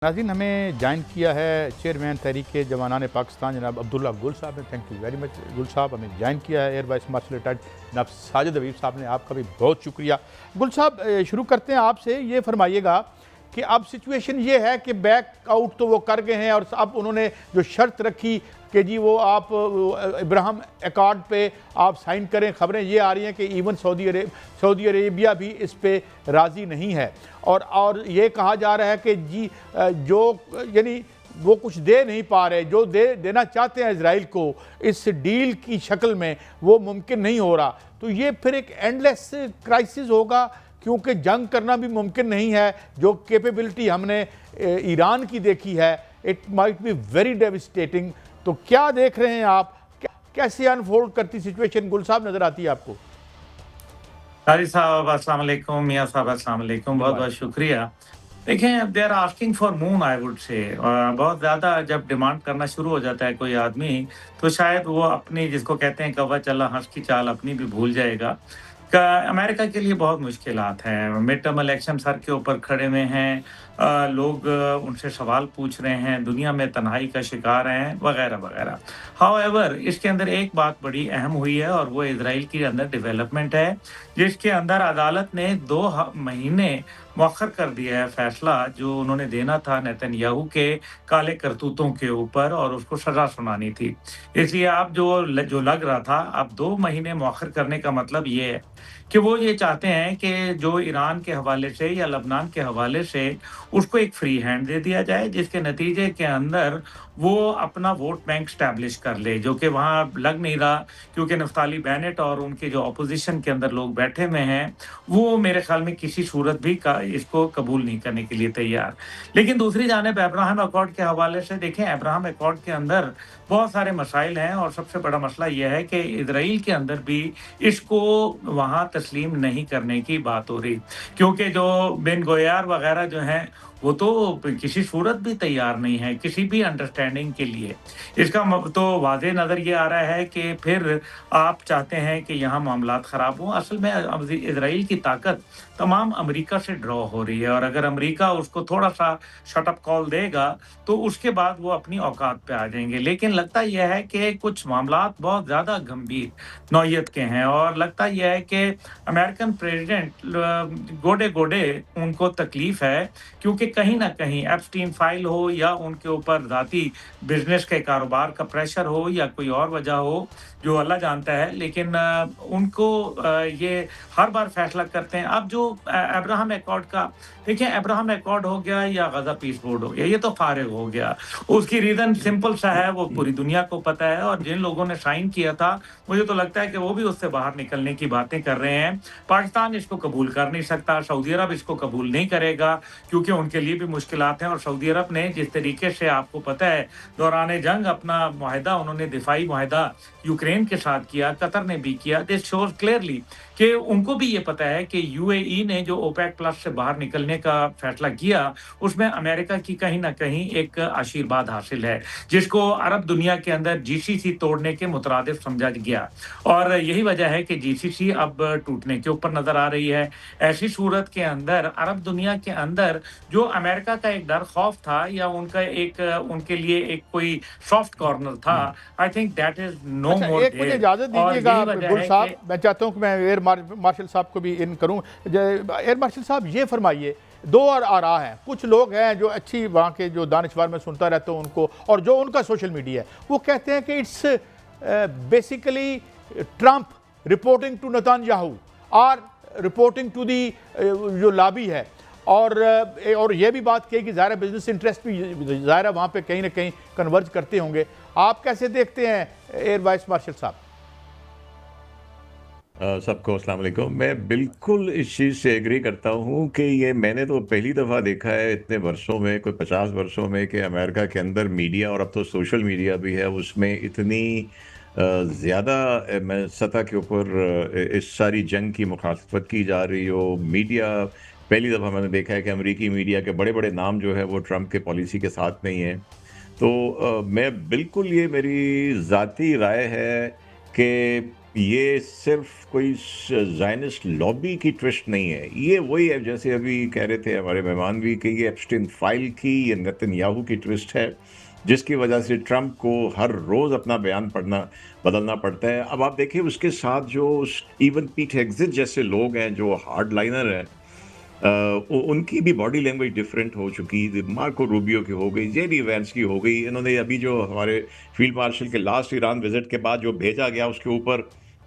नाज़रीन, हमें ज्वाइन किया है चेयरमैन तहरीक जवानान पाकिस्तान जनाब अब्दुल्ला गुल साहब ने। थैंक यू वेरी मच गुल साहब, हमें ज्वाइन किया है। एयर वाइस मार्शल रिटायर्ड जनाब साजिद हबीब साहब ने, आपका भी बहुत शुक्रिया। गुल साहब, शुरू करते हैं आपसे। ये फरमाइएगा कि अब सिचुएशन ये है कि बैक आउट तो वो कर गए हैं और अब उन्होंने जो शर्त रखी कि जी वो आप इब्राहिम अकॉर्ड पे आप साइन करें, खबरें ये आ रही हैं कि इवन सऊदी अरेबिया भी इस पे राज़ी नहीं है। और ये कहा जा रहा है कि जी जो यानी वो कुछ दे नहीं पा रहे, जो देना चाहते हैं इजराइल को इस डील की शक्ल में, वो मुमकिन नहीं हो रहा। तो ये फिर एक एंडलेस क्राइसिस होगा, क्योंकि जंग करना भी मुमकिन नहीं है। जो कैपेबिलिटी हमने ईरान की देखी है, it might be very devastating. तो क्या देख रहे हैं आप, कैसे अनफोल्ड करती सिचुएशन गुल साहब नजर आती है आपको? कारी साहब अस्सलाम वालेकुम, मियां साहब अस्सलाम वालेकुम, बहुत बहुत शुक्रिया। देखें, they are asking for moon, I would say. बहुत ज़्यादा जब डिमांड करना शुरू हो जाता है कोई आदमी, तो शायद वो अपनी, जिसको कहते हैं कौवा चला हंस की चाल, अपनी भी भूल जाएगा। अमेरिका के लिए बहुत मुश्किलात हैं। मिड टर्म इलेक्शन सर के ऊपर खड़े हुए हैं। लोग उनसे सवाल पूछ रहे हैं, दुनिया में तन्हाई का शिकार हैं, वगैरह वगैरह। हाउएवर, इसके अंदर एक बात बड़ी अहम हुई है और वो इजराइल के अंदर डेवलपमेंट है, जिसके अंदर अदालत ने 2 महीने मौखर कर दिया है फैसला जो उन्होंने देना था नेतन्याहू के काले करतूतों के ऊपर, और उसको सजा सुनानी थी। इसलिए अब जो लग रहा था, अब 2 महीने मौखर करने का मतलब ये है कि वो ये चाहते हैं कि जो ईरान के हवाले से या लबनान के हवाले से उसको एक फ्री हैंड दे दिया जाए, जिसके नतीजे के अंदर वो अपना वोट बैंक स्टैब्लिश कर ले, जो कि वहाँ लग नहीं रहा, क्योंकि नफ्ताली बेनेट और उनके जो अपोजिशन के अंदर लोग बैठे हुए हैं, वो मेरे ख्याल में किसी सूरत भी इसको कबूल नहीं करने के लिए तैयार। लेकिन दूसरी जानिब अब्राहम अकॉर्ड के हवाले से देखें, अब्राहम अकॉर्ड के अंदर बहुत सारे मसाइल हैं, और सबसे बड़ा मसला यह है कि इजराइल के अंदर भी इसको वहाँ तस्लीम नहीं करने की बात हो रही, क्योंकि जो बिन गोयार वगैरह जो हैं, वो तो किसी सूरत भी तैयार नहीं है किसी भी अंडरस्टैंडिंग के लिए। इसका तो वाज़े नज़र ये आ रहा है कि फिर आप चाहते हैं कि यहाँ मामलात ख़राब हों। असल में अब इजराइल की ताकत तमाम अमेरिका से ड्रॉ हो रही है, और अगर अमेरिका उसको थोड़ा सा शट अप कॉल देगा, तो उसके बाद वो अपनी औकात पे आ जाएंगे। लेकिन लगता यह है कि कुछ मामलात बहुत ज़्यादा गंभीर नौयत के हैं, और लगता यह है कि अमेरिकन प्रेसिडेंट गोडे गोडे उनको तकलीफ है, क्योंकि कहीं ना कहीं एप्स्टीन फाइल हो, या उनके ऊपर ज़ाती बिजनेस के कारोबार का प्रेशर हो, या कोई और वजह हो जो अल्लाह जानता है, लेकिन उनको ये हर बार फैसला करते हैं। अब जो अब्राहम अकॉर्ड का, देखिए, अब्राहम अकॉर्ड हो गया या गजा पीस बोर्ड हो गया, ये तो फारिग हो गया। उसकी रीज़न सिंपल सा है, वो पूरी दुनिया को पता है, और जिन लोगों ने साइन किया था, मुझे तो लगता है कि वो भी उससे बाहर निकलने की बातें कर रहे हैं। पाकिस्तान इसको कबूल कर नहीं सकता, सऊदी अरब इसको कबूल नहीं करेगा, क्योंकि उनके लिए भी मुश्किलात हैं। और सऊदी अरब ने जिस तरीके से, आपको पता है, दौरान जंग अपना मुआहदा, उन्होंने दिफाई मुआहदा यूक्रेन के साथ किया, कतर ने भी किया। दिस शोज क्लियरली कि उनको भी ये पता है कि यूएई ने जो ओपेक प्लस से बाहर निकलने का फैसला किया, उसमें अमेरिका की कहीं ना कहीं एक आशीर्वाद हासिल है, जिसको अरब दुनिया के अंदर जीसीसी तोड़ने के मुतरादिफ समझा गया, और यही वजह है कि जीसीसी अब टूटने के ऊपर नजर आ रही है। ऐसी सूरत के अंदर अरब दुनिया के अंदर जो अमेरिका का एक डर खौफ था, या उनका एक उनके लिए एक कोई सॉफ्ट कॉर्नर था, I think that is no more एक मुझे देयर। इजाज़त और दीजिएगा यही वजह गुल है साहब, कि मैं चाहता हूँ कि मैं एयर मार्शल साहब को भी इन करूँ। एयर मार्शल साहब, ये फरमाइए, दो और आरा हैं। कुछ लोग हैं जो अच्छी वहाँ के जो दानिशवार में सुनता रहता हूँ उनको, और जो उनका सोशल मीडिया है, वो कहते हैं कि it's basically Trump reporting to Netanyahu और रिपोर्टिंग टू दी जो लॉबी है। और ये भी बात कही कि ज़ाहिर बिजनेस इंटरेस्ट भी ज़ाहिर वहाँ पे कहीं ना कहीं कन्वर्ज करते होंगे। आप कैसे देखते हैं एयर वाइस मार्शल साहब? सबको अस्सलाम वालेकुम। मैं बिल्कुल इस चीज़ से एग्री करता हूँ कि ये मैंने तो पहली दफ़ा देखा है इतने वर्षों में, कोई 50 वर्षों में, कि अमेरिका के अंदर मीडिया, और अब तो सोशल मीडिया भी है, उसमें इतनी ज़्यादा सतह के ऊपर इस सारी जंग की मुखालफत की जा रही हो। मीडिया, पहली दफ़ा मैंने देखा है कि अमेरिकी मीडिया के बड़े बड़े नाम जो है वो ट्रंप के पॉलिसी के साथ नहीं हैं। तो मैं बिल्कुल, ये मेरी ज़ाती राय है कि یہ صرف کوئی زائنسٹ لابی کی ٹوسٹ نہیں ہے، یہ وہی ہے جیسے ابھی کہہ رہے تھے ہمارے مہمان بھی کہ یہ ایپسٹین فائل کی، یہ نتن یاہو کی ٹوسٹ ہے جس کی وجہ سے ٹرمپ کو ہر روز اپنا بیان بدلنا پڑتا ہے۔ اب آپ دیکھیں اس کے ساتھ جو ایون پیٹ ہیگزٹ جیسے لوگ ہیں جو ہارڈ لائنر ہیں، ان کی بھی باڈی لینگویج ڈفرینٹ ہو چکی، مارکو روبیو کی ہو گئی، جے ڈی وینس کی ہو گئی، انہوں نے ابھی جو ہمارے field marshal K last Iran visit کے بعد جو بھیجا گیا اس کے اوپر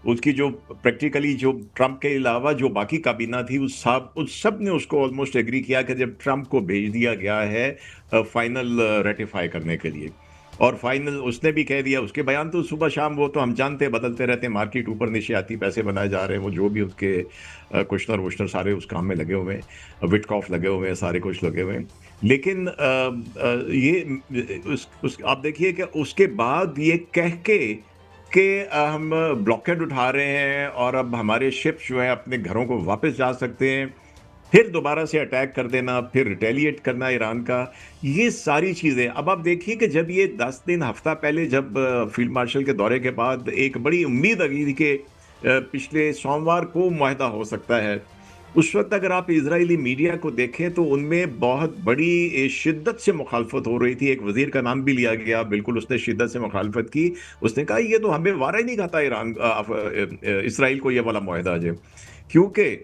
اس کی جو پریکٹیکلی جو ٹرمپ کے علاوہ جو باقی کابینہ تھی اس سب نے اس کو آلموسٹ ایگری کیا کہ جب ٹرمپ کو بھیج دیا گیا ہے فائنل ریٹیفائی کرنے کے لیے، اور فائنل اس نے بھی کہہ دیا، اس کے بیان تو صبح شام وہ تو ہم جانتے بدلتے رہتے ہیں، مارکیٹ اوپر نیچے آتی، پیسے بنائے جا رہے ہیں، وہ جو بھی اس کے کشنر وشنر سارے اس کام میں لگے ہوئے ہیں، وٹ کاف لگے ہوئے ہیں، سارے کچھ لگے ہوئے ہیں، لیکن یہ آپ دیکھیے کہ اس کے بعد یہ کہہ کے کہ ہم بلاکیڈ اٹھا رہے ہیں اور اب ہمارے شپ جو ہیں اپنے گھروں کو واپس جا سکتے ہیں، پھر دوبارہ سے اٹیک کر دینا، پھر ریٹیلیٹ کرنا ایران کا، یہ ساری چیزیں۔ اب آپ دیکھیے کہ جب یہ 10 دن ہفتہ پہلے جب فیلڈ مارشل کے دورے کے بعد ایک بڑی امید لگی تھی کہ پچھلے سوموار کو معاہدہ ہو سکتا ہے، اس وقت اگر آپ اسرائیلی میڈیا کو دیکھیں تو ان میں بہت بڑی شدت سے مخالفت ہو رہی تھی، ایک وزیر کا نام بھی لیا گیا، بالکل اس نے شدت سے مخالفت کی، اس نے کہا یہ تو ہمیں وعدہ ہی نہیں کہا تھا اسرائیل کو یہ والا معاہدہ جو، کیونکہ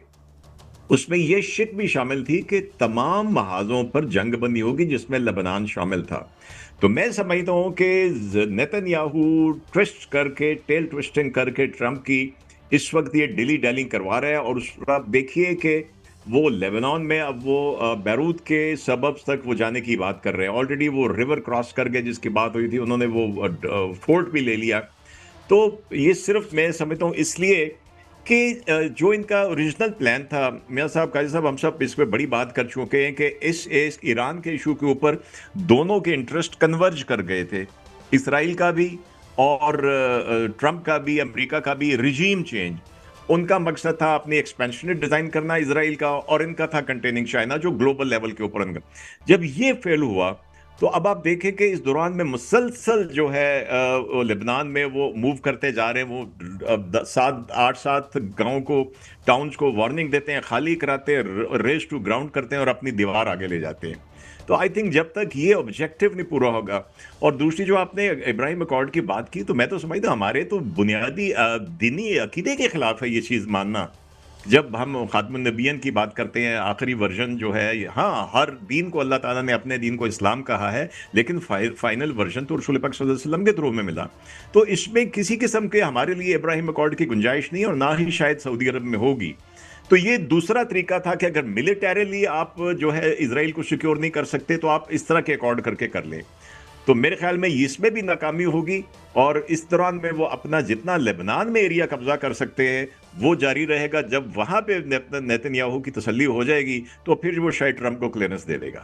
اس میں یہ شک بھی شامل تھی کہ تمام محاذوں پر جنگ بندی ہوگی جس میں لبنان شامل تھا۔ تو میں سمجھتا ہوں کہ نیتن یاہو ٹوسٹ کر کے ٹیل ٹوسٹنگ کر کے ٹرمپ کی اس وقت یہ ڈیلی ڈیلنگ کروا رہا ہے، اور اس پر آپ دیکھیے کہ وہ لیبنان میں اب وہ بیروت کے سببز تک وہ جانے کی بات کر رہے ہیں، آلریڈی وہ ریور کراس کر کے جس کی بات ہوئی تھی انہوں نے وہ فورٹ بھی لے لیا۔ تو یہ صرف میں سمجھتا ہوں اس لیے کہ جو ان کا اوریجنل پلان تھا، میاں صاحب قاضی صاحب ہم سب اس پہ بڑی بات کر چکے ہیں کہ اس ایران کے ایشو کے اوپر دونوں کے انٹرسٹ کنورج کر گئے تھے، اسرائیل کا بھی اور ٹرمپ کا بھی، امریکہ کا بھی، ریجیم چینج۔ ان کا مقصد تھا اپنی ایکسپینشنٹ ڈیزائن کرنا اسرائیل کا، اور ان کا تھا کنٹیننگ چائنا جو گلوبل لیول کے اوپر ان کا۔ جب یہ فیل ہوا تو اب آپ دیکھیں کہ اس دوران میں مسلسل جو ہے لبنان میں وہ موو کرتے جا رہے ہیں، وہ 7 گاؤں کو، ٹاؤنز کو وارننگ دیتے ہیں، خالی کراتے ہیں، ریز ٹو گراؤنڈ کرتے ہیں اور اپنی دیوار آگے لے جاتے ہیں۔ تو آئی تھنک جب تک یہ آبجیکٹو نہیں پورا ہوگا، اور دوسری جو آپ نے ابراہیم اکارڈ کی بات کی، تو میں تو سمجھتا ہوں ہمارے تو بنیادی دینی عقیدے کے خلاف ہے یہ چیز ماننا۔ جب ہم خاتم النبیین کی بات کرتے ہیں، آخری ورژن جو ہے، ہاں ہر دین کو اللہ تعالیٰ نے اپنے دین کو اسلام کہا ہے، لیکن فائنل ورژن تو رسول پاک صلی اللہ علیہ وسلم کے تھرو میں ملا، تو اس میں کسی قسم کے ہمارے لیے ابراہیم اکارڈ کی گنجائش نہیں، اور نہ ہی شاید سعودی عرب میں ہوگی۔ تو یہ دوسرا طریقہ تھا کہ اگر ملیٹریلی آپ جو ہے اسرائیل کو سیکیور نہیں کر سکتے تو آپ اس طرح کے اکارڈ کر کے کر لیں۔ تو میرے خیال میں اس میں بھی ناکامی ہوگی، اور اس دوران میں وہ اپنا جتنا لبنان میں ایریا قبضہ کر سکتے ہیں وہ جاری رہے گا، جب وہاں پہ نیتن یاہو کی تسلی ہو جائے گی تو پھر وہ شاید ٹرمپ کو کلیئرنس دے دے گا۔